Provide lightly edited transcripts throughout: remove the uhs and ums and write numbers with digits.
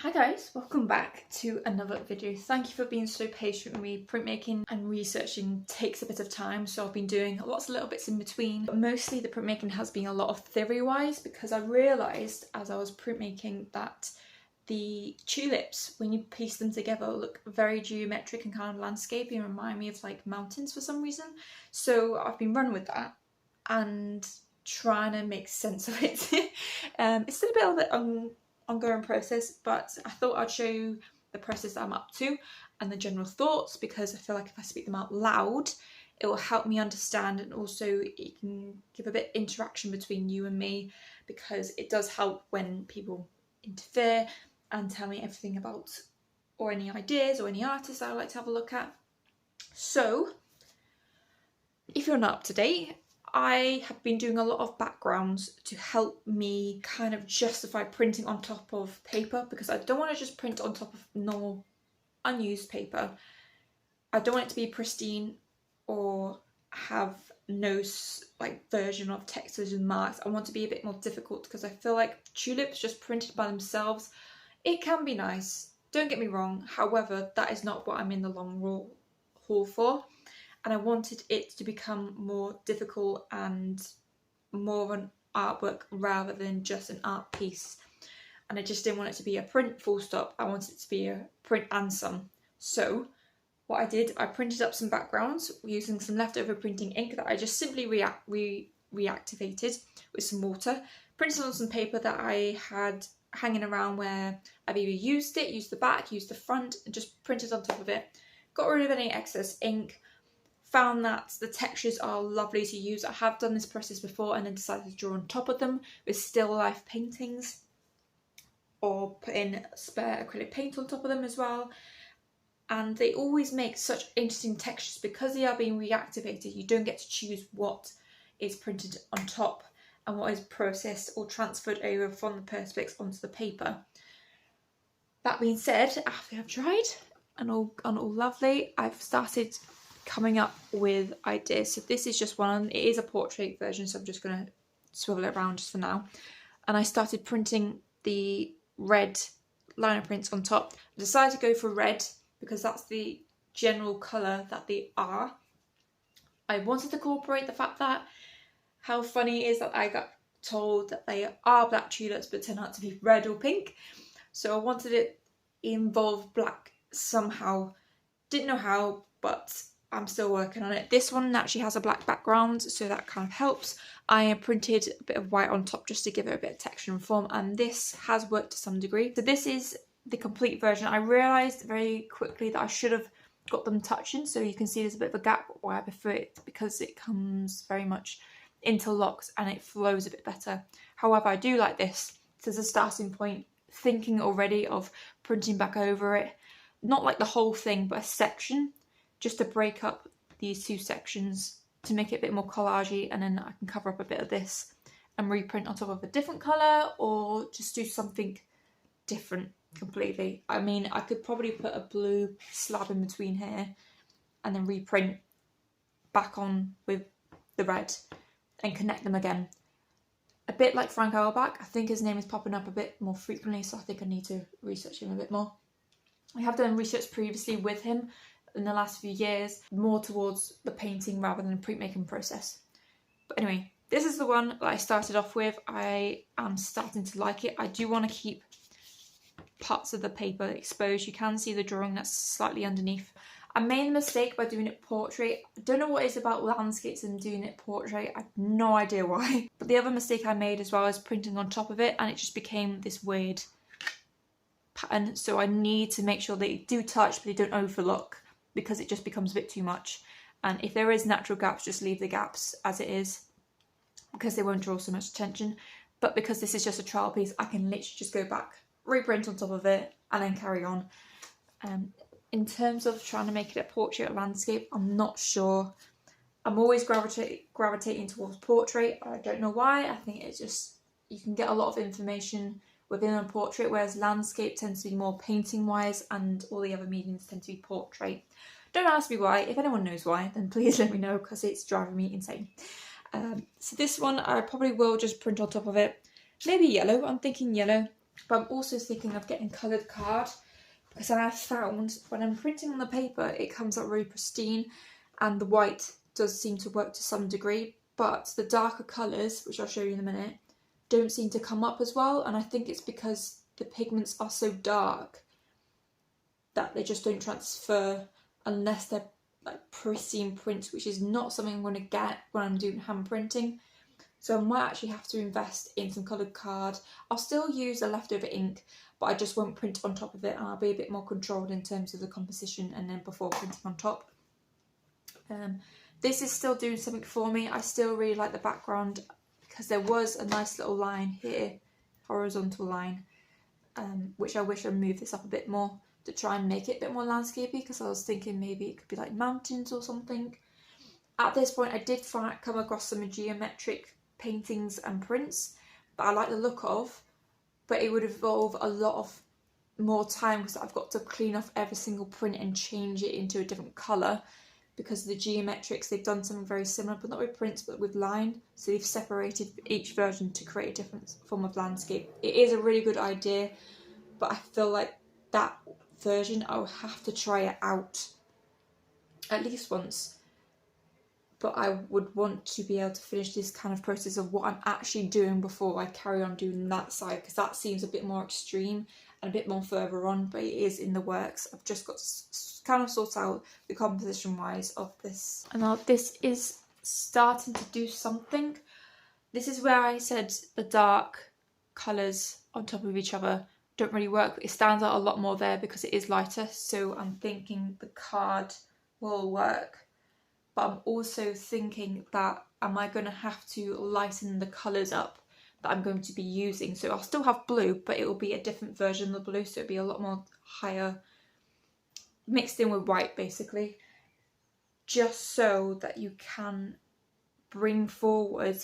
Hi guys, welcome back to another video. Thank you for being so patient with me. Printmaking and researching takes a bit of time, so I've been doing lots of little bits in between. But mostly the printmaking has been a lot of theory-wise because I realised as I was printmaking that the tulips, when you piece them together, look very geometric and kind of landscapey and remind me of like mountains for some reason. So I've been running with that and trying to make sense of it. It's still a bit of an ongoing process, but I thought I'd show you the process that I'm up to and the general thoughts, because I feel like if I speak them out loud it will help me understand, and also it can give a bit of interaction between you and me, because it does help when people interfere and tell me everything about or any ideas or any artists I like to have a look at. So if you're not up to date, I have been doing a lot of backgrounds to help me kind of justify printing on top of paper, because I don't want to just print on top of normal unused paper. I don't want it to be pristine or have no like version of textures and marks. I want to be a bit more difficult, because I feel like tulips just printed by themselves, it can be nice, don't get me wrong. However, that is not what I'm in the long haul for. And I wanted it to become more difficult and more of an artwork rather than just an art piece. And I just didn't want it to be a print full stop. I wanted it to be a print and some. So what I did, I printed up some backgrounds using some leftover printing ink that I just simply reactivated with some water. Printed on some paper that I had hanging around where I've either used the back, used the front, and just printed on top of it. Got rid of any excess ink. Found that the textures are lovely to use. I have done this process before and then decided to draw on top of them with still life paintings, or put in spare acrylic paint on top of them as well. And they always make such interesting textures because they are being reactivated. You don't get to choose what is printed on top and what is processed or transferred over from the perspex onto the paper. That being said, after I've tried and all lovely, I've started coming up with ideas. So this is just one. It is a portrait version, so I'm just going to swivel it around just for now. And I started printing the red liner prints on top. I decided to go for red because that's the general colour that they are. I wanted to incorporate the fact that how funny it is that I got told that they are black tulips but turn out to be red or pink. So I wanted it involve black somehow. Didn't know how, but I'm still working on it. This one actually has a black background, so that kind of helps. I printed a bit of white on top just to give it a bit of texture and form, and this has worked to some degree. So this is the complete version. I realised very quickly that I should have got them touching, so you can see there's a bit of a gap where I prefer it, because it comes very much interlocks and it flows a bit better. However, I do like this. This is a starting point, thinking already of printing back over it. Not like the whole thing, but a section, just to break up these two sections to make it a bit more collagey, and then I can cover up a bit of this and reprint on top of a different colour, or just do something different completely. I mean, I could probably put a blue slab in between here and then reprint back on with the red and connect them again. A bit like Frank Auerbach. I think his name is popping up a bit more frequently, so I think I need to research him a bit more. I have done research previously with him in the last few years, more towards the painting rather than the printmaking process. But anyway, this is the one that I started off with. I am starting to like it. I do want to keep parts of the paper exposed. You can see the drawing that's slightly underneath. I made a mistake by doing it portrait. I don't know what it is about landscapes and doing it portrait. I have no idea why. But the other mistake I made as well is printing on top of it, and it just became this weird pattern. So I need to make sure they do touch but they don't overlook, because it just becomes a bit too much. And if there is natural gaps, just leave the gaps as it is, because they won't draw so much attention. But because this is just a trial piece, I can literally just go back, reprint on top of it, and then carry on. In terms of trying to make it a portrait or landscape, I'm not sure. I'm always gravitating towards portrait. I don't know why. I think it's just, you can get a lot of information within a portrait, whereas landscape tends to be more painting wise, and all the other mediums tend to be portrait. Don't ask me why. If anyone knows why, then please let me know, because it's driving me insane. So this one I probably will just print on top of it. Maybe yellow. I'm thinking yellow. But I'm also thinking of getting coloured card, because I have found when I'm printing on the paper it comes out really pristine, and the white does seem to work to some degree, but the darker colours, which I'll show you in a minute, don't seem to come up as well, and I think it's because the pigments are so dark that they just don't transfer unless they're like pristine prints, which is not something I'm going to get when I'm doing hand printing. So I might actually have to invest in some coloured card. I'll still use a leftover ink, but I just won't print on top of it, and I'll be a bit more controlled in terms of the composition and then before printing on top. This is still doing something for me. I still really like the background because there was a nice little line here, horizontal line, which I wish I'd move this up a bit more to try and make it a bit more landscapey, because I was thinking maybe it could be like mountains or something. At this point I did come across some geometric paintings and prints that I like the look of, but it would involve a lot of more time because I've got to clean off every single print and change it into a different colour, because the geometrics, they've done something very similar, but not with prints but with line, so they've separated each version to create a different form of landscape. It is a really good idea, but I feel like that version I'll have to try it out at least once. But I would want to be able to finish this kind of process of what I'm actually doing before I carry on doing that side, because that seems a bit more extreme and a bit more further on, but it is in the works. I've just got to kind of sort out the composition wise of this. And now this is starting to do something. This is where I said the dark colours on top of each other don't really work. It stands out a lot more there because it is lighter, so I'm thinking the card will work. But I'm also thinking that am I going to have to lighten the colours up that I'm going to be using. So I'll still have blue, but it will be a different version of the blue, so it'll be a lot more higher, mixed in with white basically, just so that you can bring forward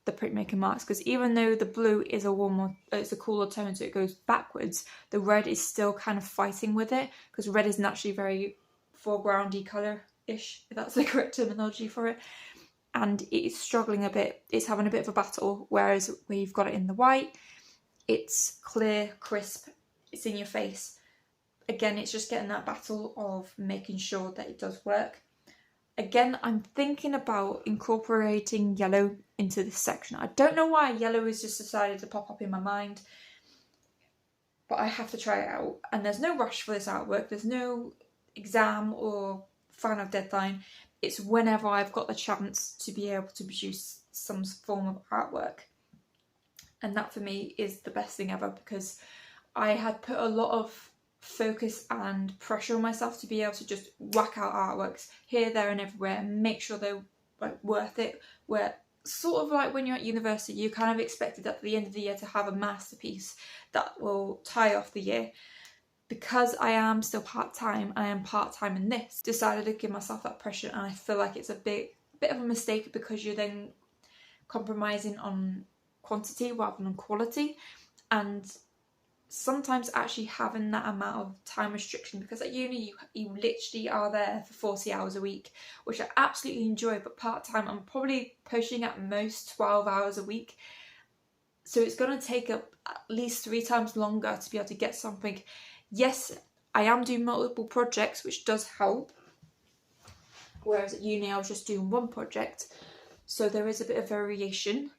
the printmaking marks. Because even though the blue is a warmer, it's a cooler tone, so it goes backwards, the red is still kind of fighting with it, because red is naturally very foregroundy colour-ish, if that's the correct terminology for it, and it is struggling a bit. It's having a bit of a battle, whereas where you've got it in the white, it's clear, crisp, it's in your face. Again, it's just getting that battle of making sure that it does work. Again, I'm thinking about incorporating yellow into this section. I don't know why yellow has just decided to pop up in my mind, but I have to try it out. And there's no rush for this artwork. There's no exam or final deadline. It's whenever I've got the chance to be able to produce some form of artwork. And that for me is the best thing ever, because I had put a lot of focus and pressure on myself to be able to just whack out artworks here, there and everywhere and make sure they're like worth it, where sort of like when you're at university you kind of expected at the end of the year to have a masterpiece that will tie off the year. Because I am still part-time, I am part-time in this, decided to give myself that pressure, and I feel like it's a bit of a mistake, because you're then compromising on quantity rather than quality, and sometimes actually having that amount of time restriction, because at uni you literally are there for 40 hours a week, which I absolutely enjoy, but part-time I'm probably pushing at most 12 hours a week, so it's going to take up at least 3 times longer to be able to get something. Yes, I am doing multiple projects, which does help, whereas at uni I was just doing one project, so there is a bit of variation.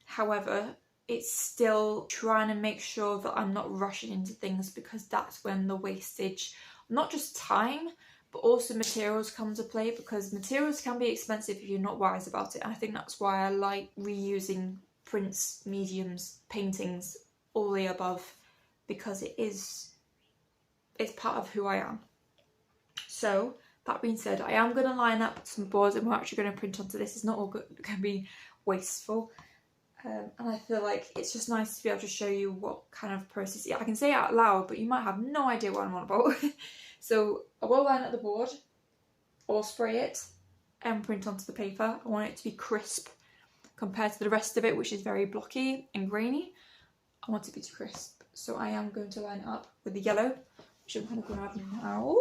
However, it's still trying to make sure that I'm not rushing into things, because that's when the wastage, not just time, but also materials come to play, because materials can be expensive if you're not wise about it. And I think that's why I like reusing prints, mediums, paintings, all the above, because it's part of who I am. So that being said, I am going to line up some boards and we're actually going to print onto this. It's not all going to be wasteful. And I feel like it's just nice to be able to show you what kind of process. I can say it out loud, but you might have no idea what I'm on about. So I will line up the board, or spray it and print onto the paper. I want it to be crisp compared to the rest of it, which is very blocky and grainy. I want it to be crisp. So I am going to line it up with the yellow, which I'm going to grab now.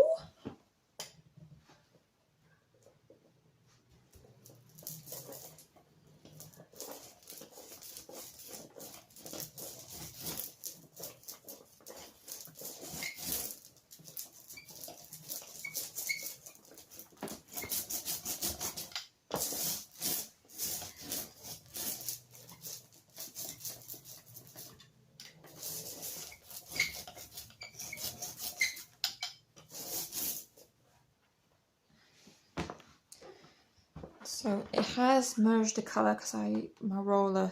So it has merged the colour because my roller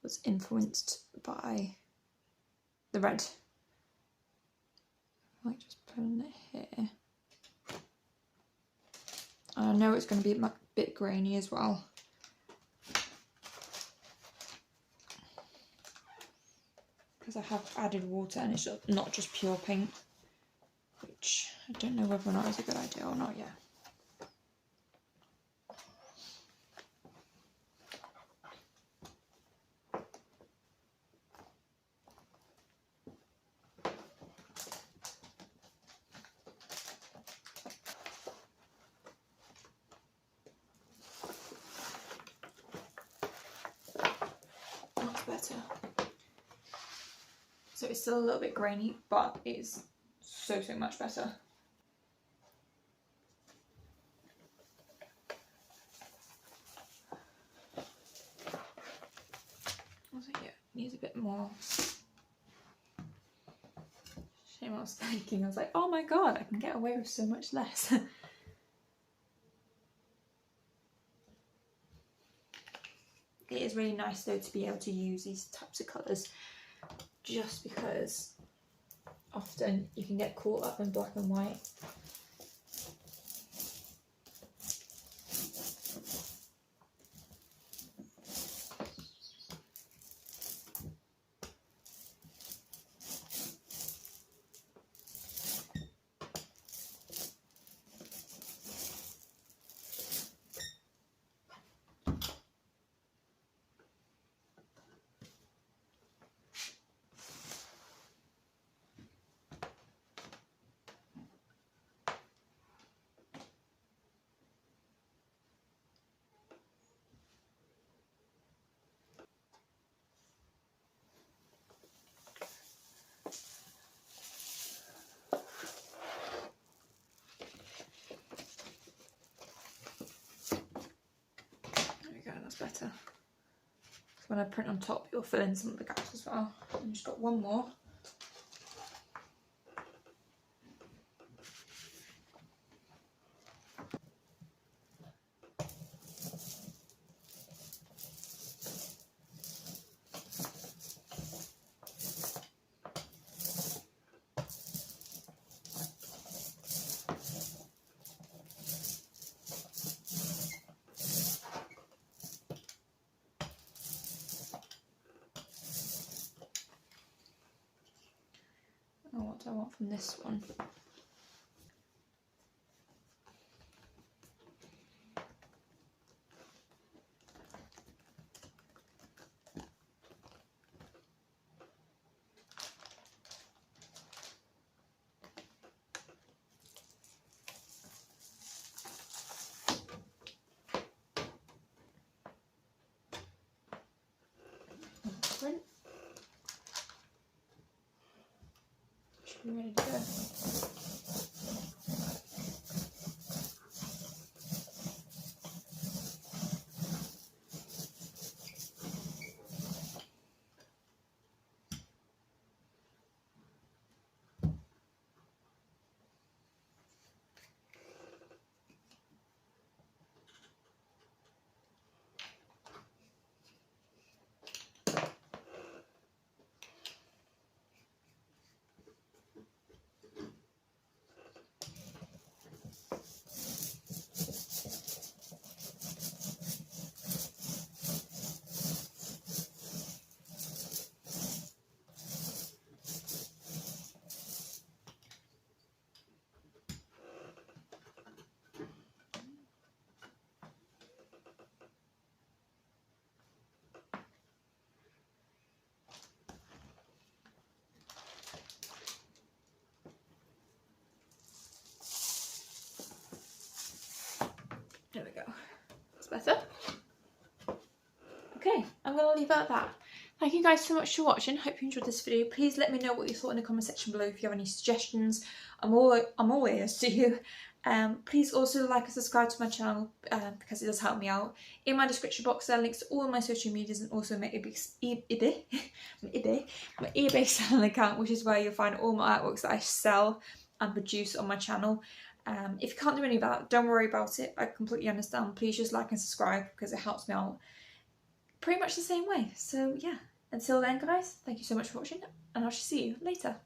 was influenced by the red. I might just put it here. And I know it's going to be a bit grainy as well. Because I have added water and it's not just pure paint, which I don't know whether or not is a good idea or not yet. That's better. So it's still a little bit grainy, but it's so much better. Also, yeah, needs a bit more. Shame I was thinking, I was like, oh my god, I can get away with so much less. It is really nice though to be able to use these types of colours, just because often you can get caught up in black and white. That's better. When I print on top, you'll fill in some of the gaps as well. I've just got one more. Oh, what do I want from this one? Print. Should be ready to go. There we go. That's better. Okay, I'm going to leave it at that. Thank you guys so much for watching. Hope you enjoyed this video. Please let me know what you thought in the comment section below if you have any suggestions. I'm all ears to you. Please also like and subscribe to my channel because it does help me out. In my description box there are links to all my social medias and also my eBay selling account, which is where you'll find all my artworks that I sell and produce on my channel. If you can't do any of that, don't worry about it. I completely understand. Please just like and subscribe because it helps me out pretty much the same way. So yeah, until then guys, thank you so much for watching and I shall see you later.